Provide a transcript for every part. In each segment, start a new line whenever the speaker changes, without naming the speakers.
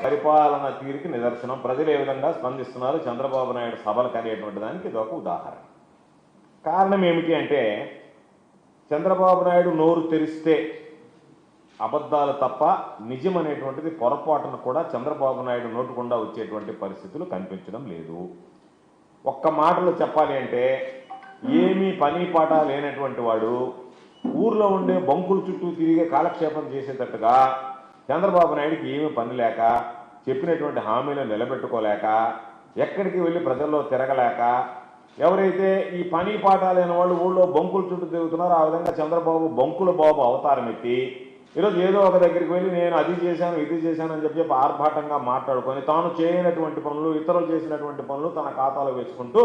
పరిపాలన తీరుకి నిదర్శనం. ప్రజలు ఏ విధంగా స్పందిస్తున్నారు చంద్రబాబు నాయుడు సభలకు అనేటువంటి దానికి ఇది ఒక ఉదాహరణ. కారణం ఏమిటి అంటే చంద్రబాబు నాయుడు నోరు తెరిస్తే అబద్ధాలు తప్ప నిజం అనేటువంటిది పొరపాటును కూడా చంద్రబాబు నాయుడు నోటుకుండా వచ్చేటువంటి పరిస్థితులు కనిపించడం లేదు. ఒక్క మాటలో చెప్పాలి అంటే ఏమీ పని పాట లేనటువంటి వాడు ఊర్లో ఉండే బంకుల చుట్టూ తిరిగే కాలక్షేపం చేసేటట్టుగా చంద్రబాబు నాయుడికి ఏమీ పని లేక, చెప్పినటువంటి హామీలు నిలబెట్టుకోలేక, ఎక్కడికి వెళ్ళి ప్రజల్లో తిరగలేక, ఎవరైతే ఈ పని పాట లేని వాళ్ళు ఊళ్ళో బంకుల చుట్టూ తిరుగుతున్నారో ఆ విధంగా చంద్రబాబు బంకుల బాబు అవతారం ఎత్తి ఈరోజు ఏదో ఒక దగ్గరికి వెళ్ళి నేను అది చేశాను ఇది చేశాను అని చెప్పి ఆర్భాటంగా మాట్లాడుకొని తాను చేయనటువంటి పనులు, ఇతరులు చేసినటువంటి పనులు తన ఖాతాలో వేసుకుంటూ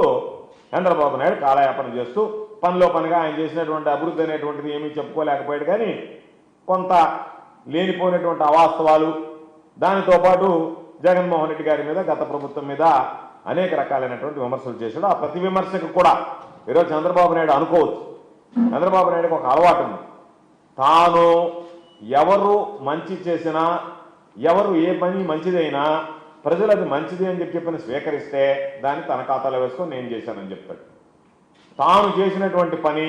చంద్రబాబు నాయుడు కాలయాపన చేస్తూ పనిలో పనిగా ఆయన చేసినటువంటి అభివృద్ధి అనేటువంటిది ఏమీ చెప్పుకోలేకపోయాడు. కానీ కొంత లేనిపోయినటువంటి అవాస్తవాలు, దానితో పాటు జగన్మోహన్ రెడ్డి గారి మీద, గత ప్రభుత్వం మీద అనేక రకాలైనటువంటి విమర్శలు చేశాడు. ఆ ప్రతి విమర్శకు కూడా ఈరోజు చంద్రబాబు నాయుడు అనుకోవచ్చు, చంద్రబాబు నాయుడుకి ఒక అలవాటు ఉంది. తాను ఎవరు మంచి చేసినా, ఎవరు ఏ పని మంచిదైనా ప్రజలు అది మంచిది అని చెప్పి స్వీకరిస్తే దాన్ని తన ఖాతాలో వేసుకొని నేను చేశానని చెప్తాడు. తాను చేసినటువంటి పని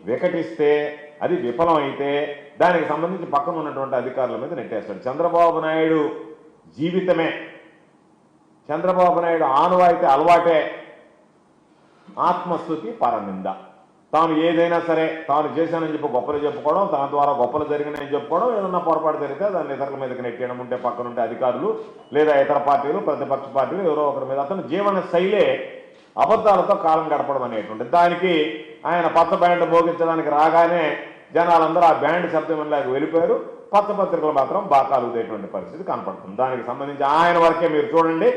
వికటిస్తే, అది విఫలమైతే దానికి సంబంధించి పక్కన ఉన్నటువంటి అధికారుల మీద నెట్టేస్తాడు. చంద్రబాబు నాయుడు జీవితమే, చంద్రబాబు నాయుడు ఆనవాయితీ అలవాటే ఆత్మస్థుతి పరనింద. తాను ఏదైనా సరే తాను చేశానని చెప్పి గొప్పలు చెప్పుకోవడం, తన ద్వారా గొప్పలు జరిగినాయని చెప్పుకోవడం, ఏదన్నా పొరపాటు జరిగితే దాన్ని ఇతరుల మీదకి నెట్టేయడం, ఉంటే పక్కనుంటే అధికారులు లేదా ఇతర పార్టీలు, ప్రతిపక్ష పార్టీలు ఎవరో ఒకరి మీద. అతను జీవన శైలే అబద్ధాలతో కాలం గడపడం అనేటువంటిది. దానికి ఆయన పచ్చ బ్యాండ్ మోగించడానికి రాగానే జనాలందరూ ఆ బ్యాండ్ శబ్దం లాగా వెళ్ళిపోయారు. పచ్చ పత్రికలు మాత్రం బాకాలు ఉదేటువంటి పరిస్థితి కనపడుతుంది. దానికి సంబంధించి ఆయన వరకే మీరు చూడండి,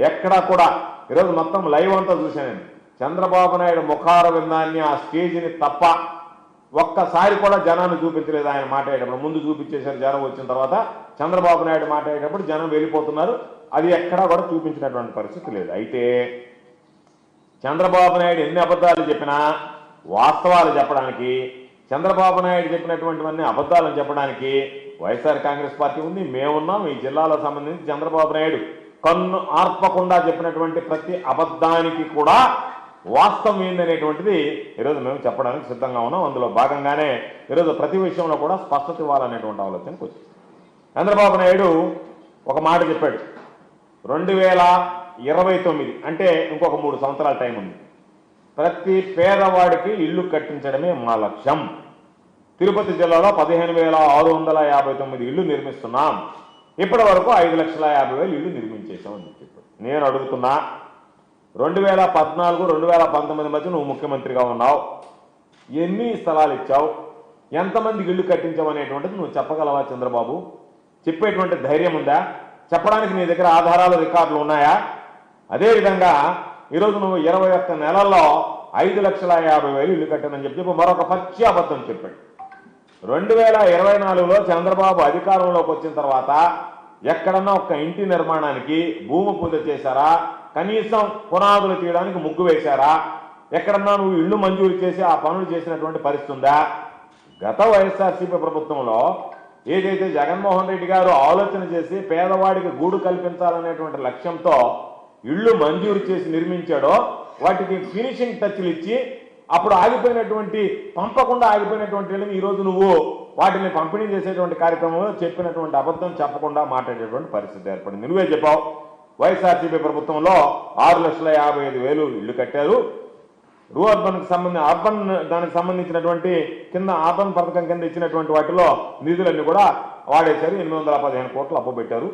ఎక్కడా కూడా ఈరోజు మొత్తం లైవ్ అంతా చూశానండి. చంద్రబాబు నాయుడు ముఖార విందాన్ని, ఆ స్టేజ్ని తప్ప ఒక్కసారి కూడా జనాన్ని చూపించలేదు. ఆయన మాట్లాడేటప్పుడు ముందు చూపించేశారు, జనం వచ్చిన తర్వాత చంద్రబాబు నాయుడు మాట్లాడేటప్పుడు జనం వెళ్ళిపోతున్నారు. అది ఎక్కడా కూడా చూపించినటువంటి పరిస్థితి లేదు. అయితే చంద్రబాబు నాయుడు ఎన్ని అబద్ధాలు చెప్పినా వాస్తవాలు చెప్పడానికి, చంద్రబాబు నాయుడు చెప్పినటువంటివన్నీ అబద్ధాలను చెప్పడానికి వైఎస్ఆర్ కాంగ్రెస్ పార్టీ ఉంది, మేమున్నాం. ఈ జిల్లాలో సంబంధించి చంద్రబాబు నాయుడు కన్ను ఆర్పకుండా చెప్పినటువంటి ప్రతి అబద్ధానికి కూడా వాస్తవం ఏందనేటువంటిది ఈరోజు మేము చెప్పడానికి సిద్ధంగా ఉన్నాం. అందులో భాగంగానే ఈరోజు ప్రతి విషయంలో కూడా స్పష్టత ఇవ్వాలనేటువంటి ఆలోచనకు వచ్చింది. చంద్రబాబు నాయుడు ఒక మాట చెప్పాడు, 2029 అంటే ఇంకొక 3 సంవత్సరాల టైం ఉంది, ప్రతి పేదవాడికి ఇల్లు కట్టించడమే మా లక్ష్యం. తిరుపతి జిల్లాలో 15,659 ఇళ్లు నిర్మిస్తున్నాం. ఇప్పటి వరకు 5,50,000 ఇళ్లు నిర్మించేశామని చెప్పాడు. నేను అడుగుతున్నా, 2014, 2019 మధ్య నువ్వు ముఖ్యమంత్రిగా ఉన్నావు, ఎన్ని స్థలాలు ఇచ్చావు, ఎంతమందికి ఇళ్లు కట్టించావు అనేటువంటిది నువ్వు చెప్పగలవా చంద్రబాబు? చెప్పేటువంటి ధైర్యం ఉందా? చెప్పడానికి నీ దగ్గర ఆధారాలు, రికార్డులు ఉన్నాయా? అదేవిధంగా ఈరోజు నువ్వు 21 నెలల్లో 5,50,000 ఇల్లు కట్టానని చెప్పి మరొక పచ్చి అబద్ధం చెప్పాడు. 2024లో చంద్రబాబు అధికారంలోకి వచ్చిన తర్వాత ఎక్కడన్నా ఒక ఇంటి నిర్మాణానికి భూమి పూజ చేశారా? కనీసం పునాదులు తీయడానికి ముగ్గు వేశారా? ఎక్కడన్నా నువ్వు ఇళ్లు మంజూరు చేసి ఆ పనులు చేసినటువంటి పరిస్థితి ఉందా? గత వైఎస్ఆర్సీపీ ప్రభుత్వంలో ఏదైతే జగన్మోహన్ రెడ్డి గారు ఆలోచన చేసి పేదవాడికి గూడు కల్పించాలనేటువంటి లక్ష్యంతో ఇళ్లు మంజూరు చేసి నిర్మించాడో వాటికి ఫినిషింగ్ టచ్లు ఇచ్చి అప్పుడు ఆగిపోయినటువంటి, పంపకుండా ఆగిపోయినటువంటి ఇళ్ళని ఈరోజు నువ్వు వాటిని పంపిణీ చేసేటువంటి కార్యక్రమంలో చెప్పినటువంటి అబద్ధం చెప్పకుండా మాట్లాడేటువంటి పరిస్థితి ఏర్పడింది. నువ్వే చెప్పావు, వైఎస్ఆర్సీపీ ప్రభుత్వంలో 6,55,000 ఇళ్లు కట్టారు. అర్బన్ దానికి సంబంధించినటువంటి కింద అర్బన్ పథకం కింద ఇచ్చినటువంటి వాటిలో నిధులన్నీ కూడా వాడేశారు. 815 కోట్లు అప్పు పెట్టారు.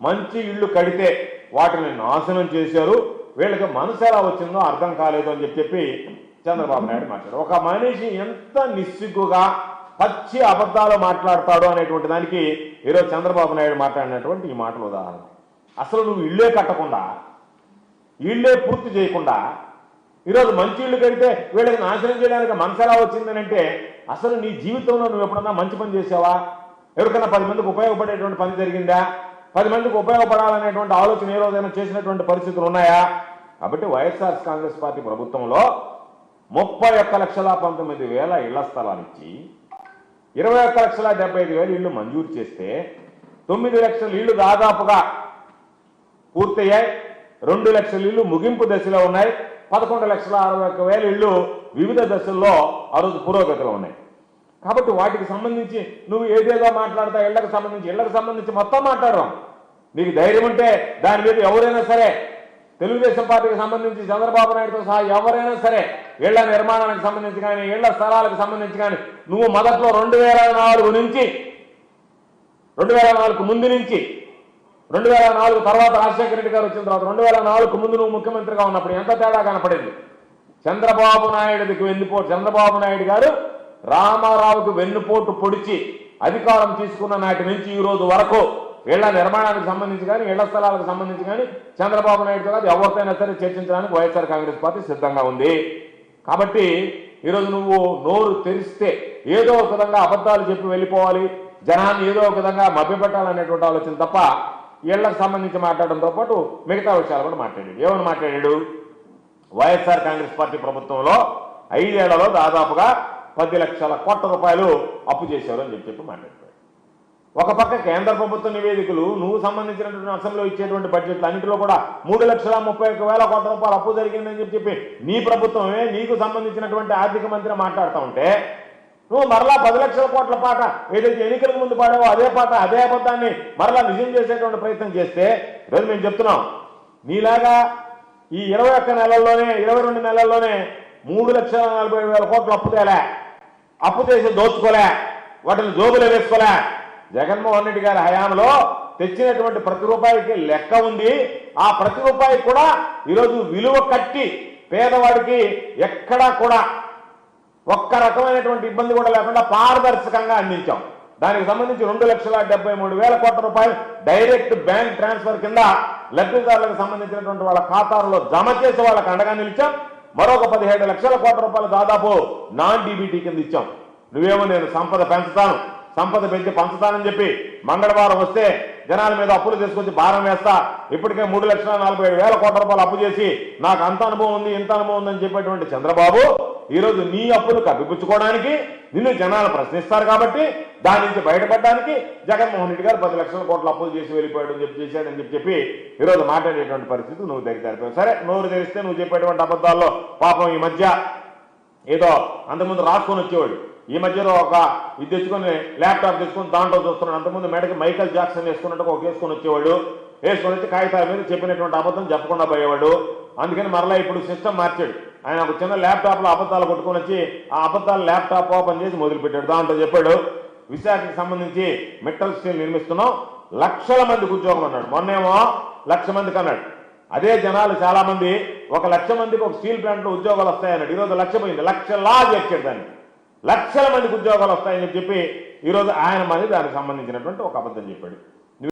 మంచి ఇళ్లు కడితే వాటిని నాశనం చేశారు. వీళ్ళకి మనసు ఎలా వచ్చిందో అర్థం కాలేదు అని చెప్పి చంద్రబాబు నాయుడు మాట్లాడారు. ఒక మనిషి ఎంత నిస్సిగ్గుగా పచ్చి అబద్ధాలు మాట్లాడతాడు అనేటువంటి దానికి ఈరోజు చంద్రబాబు నాయుడు మాట్లాడినటువంటి ఈ మాటలు ఉదాహరణ. అసలు నువ్వు ఇళ్ళే కట్టకుండా, ఇళ్ళే పూర్తి చేయకుండా ఈరోజు మంచి ఇళ్ళు కడితే వీళ్ళకి నాశనం చేయడానికి మనసు ఎలా వచ్చిందని అంటే, అసలు నీ జీవితంలో నువ్వు ఎప్పుడన్నా మంచి పని చేసావా? ఎవరికైనా 10 మందికి ఉపయోగపడేటువంటి పని జరిగిందా? 10 మందికి ఉపయోగపడాలనేటువంటి ఆలోచన ఏ రోజైనా చేసినటువంటి పరిస్థితులు ఉన్నాయా? కాబట్టి వైఎస్ఆర్ కాంగ్రెస్ పార్టీ ప్రభుత్వంలో 31,19,000 ఇళ్ల స్థలాలు ఇచ్చి 21,75,000 ఇళ్లు మంజూరు చేస్తే 9 లక్షల ఇళ్లు దాదాపుగా పూర్తయ్యాయి. 2 లక్షల ఇళ్ళు ముగింపు దశలో ఉన్నాయి. 11,61,000 ఇళ్ళు వివిధ దశల్లో ఆ రోజు పురోగతిలో ఉన్నాయి. కాబట్టి వాటికి సంబంధించి నువ్వు ఏదేదో మాట్లాడతా, ఇళ్లకు సంబంధించి మొత్తం మాట్లాడడం. నీకు ధైర్యం ఉంటే దాని మీద ఎవరైనా సరే, తెలుగుదేశం పార్టీకి సంబంధించి చంద్రబాబు నాయుడుతో సహా ఎవరైనా సరే ఇళ్ల నిర్మాణానికి సంబంధించి కానీ, ఇళ్ల స్థలాలకు సంబంధించి కానీ, నువ్వు మొదట్లో 2004 నుంచి, 2004 ముందు నుంచి, 2004 తర్వాత రాజశేఖర రెడ్డి గారు వచ్చిన తర్వాత 2004 ముందు నువ్వు ముఖ్యమంత్రిగా ఉన్నప్పుడు ఎంత తేడా కనపడింది? చంద్రబాబు నాయుడు గారు రామారావుకు వెన్నుపోటు పొడిచి అధికారం తీసుకున్న నాటి నుంచి ఈ రోజు వరకు ఇళ్ల నిర్మాణానికి సంబంధించి కానీ, ఇళ్ల స్థలాలకు సంబంధించి కానీ చంద్రబాబు నాయుడుతో కాదు ఎవరితోనైనా సరే చర్చించడానికి వైఎస్ఆర్ కాంగ్రెస్ పార్టీ సిద్ధంగా ఉంది. కాబట్టి ఈరోజు నువ్వు నోరు తెరిస్తే ఏదో ఒక విధంగా అబద్ధాలు చెప్పి వెళ్ళిపోవాలి, జనాన్ని ఏదో ఒక విధంగా మభ్యపెట్టాలనేటువంటి ఆలోచన తప్ప ఇళ్లకు సంబంధించి మాట్లాడడంతో పాటు మిగతా విషయాలు కూడా మాట్లాడాడు. ఏమని మాట్లాడాడు? వైఎస్ఆర్ కాంగ్రెస్ పార్టీ ప్రభుత్వంలో 5 ఏళ్లలో దాదాపుగా 10 లక్షల కోట్ల రూపాయలు అప్పు చేశారు అని చెప్పి మాట్లాడారు. ఒక పక్క కేంద్ర ప్రభుత్వ నివేదికలు, నువ్వు సంబంధించినటువంటి అసెంబ్లీలో ఇచ్చేటువంటి బడ్జెట్లు అన్నింటిలో కూడా 3,31,000 కోట్ల రూపాయలు అప్పు జరిగిందని చెప్పి నీ ప్రభుత్వమే, నీకు సంబంధించినటువంటి ఆర్థిక మంత్రి మాట్లాడుతూ ఉంటే నువ్వు మరలా 10 లక్షల కోట్ల పాట ఏదైతే ఎన్నికలకు ముందు పాడావో అదే పాట, అదే అబద్ధాన్ని మరలా నిజం చేసేటువంటి ప్రయత్నం చేస్తే ఈరోజు మేము చెప్తున్నాం, నీలాగా ఈ 21 నెలల్లోనే 22 నెలల్లోనే 3,40,000 కోట్లు అప్పు చేసి దోచుకోలే, వాటిని జోబులో వేసుకోలే. జగన్మోహన్ రెడ్డి గారి హయాంలో తెచ్చినటువంటి ప్రతి రూపాయికి లెక్క ఉంది. ఆ ప్రతి రూపాయి కూడా ఈరోజు విలువ కట్టి పేదవాడికి ఎక్కడా కూడా ఒక్క రకమైనటువంటి ఇబ్బంది కూడా లేకుండా పారదర్శకంగా అందించాం. దానికి సంబంధించి 2,73,000 కోట్ల రూపాయలు డైరెక్ట్ బ్యాంక్ ట్రాన్స్ఫర్ కింద లబ్ధిదారులకు సంబంధించినటువంటి వాళ్ళ ఖాతాల్లో జమ చేసి వాళ్ళకి అండగా నిలిచాం. మరొక 17 లక్షల కోట్ల రూపాయలు దాదాపు నాన్ డీబీటీ కింద ఇచ్చాం. నువ్వేమో నేను సంపద పెంచి పంచుతానని చెప్పి మంగళవారం వస్తే జనాల మీద అప్పులు తీసుకొచ్చి భారం వేస్తా, ఇప్పటికే 3,47,000 కోట్ల రూపాయలు అప్పు చేసి నాకు అంత అనుభవం ఉంది, ఇంత అనుభవం ఉందని చెప్పేటువంటి చంద్రబాబు ఈరోజు నీ అప్పులు కప్పిపుచ్చుకోవడానికి నిన్ను జనాలు ప్రశ్నిస్తారు. కాబట్టి దాని నుంచి బయటపడడానికి జగన్మోహన్ రెడ్డి గారు 10 లక్షల కోట్ల అప్పులు చేసి చేశాడని చెప్పి ఈరోజు మాట్లాడేటువంటి పరిస్థితి నువ్వు తెరిపావు. సరే, నోరు తెరిస్తే నువ్వు చెప్పేటువంటి అబద్ధాల్లో పాపం ఈ మధ్య ఏదో అంతకుముందు రాసుకొని వచ్చేవాడు, ఈ మధ్యలో ఇది తెచ్చుకొని ల్యాప్టాప్ తెచ్చుకొని దాంట్లో చూస్తున్నాడు. అంతకుముందు మెడకి మైకల్ జాక్సన్ వేసుకున్నట్టు ఒక వేసుకొని వచ్చేవాడు, వేసుకొని వచ్చి కాగితాల మీద చెప్పినటువంటి అబద్ధం చెప్పకుండా పోయేవాడు. అందుకని మరలా ఇప్పుడు సిస్టమ్ మార్చాడు. ఆయన ఒక చిన్న ల్యాప్టాప్లో అబద్ధాలు కొట్టుకొని వచ్చి ఆ అబద్ధాలు ల్యాప్టాప్ ఓపెన్ చేసి మొదలుపెట్టాడు. దాంట్లో చెప్పాడు, విశాఖకి సంబంధించి మెటల్ స్టీల్ నిర్మిస్తున్నాం, లక్షల మందికి ఉద్యోగం అన్నాడు. మొన్నేమో 1,00,000 మందికి అన్నాడు. అదే జనాలు చాలా మంది 1,00,000 మందికి ఒక స్టీల్ ప్లాంట్లో ఉద్యోగాలు వస్తాయన్నాడు. ఈరోజు 1,00,000 పోయింది, 1,00,000 చేర్చాడు దాన్ని. లక్షల మందికి ఉద్యోగాలు వస్తాయని చెప్పి ఈరోజు ఆయన మరి దానికి సంబంధించినటువంటి ఒక అబద్ధం చెప్పాడు.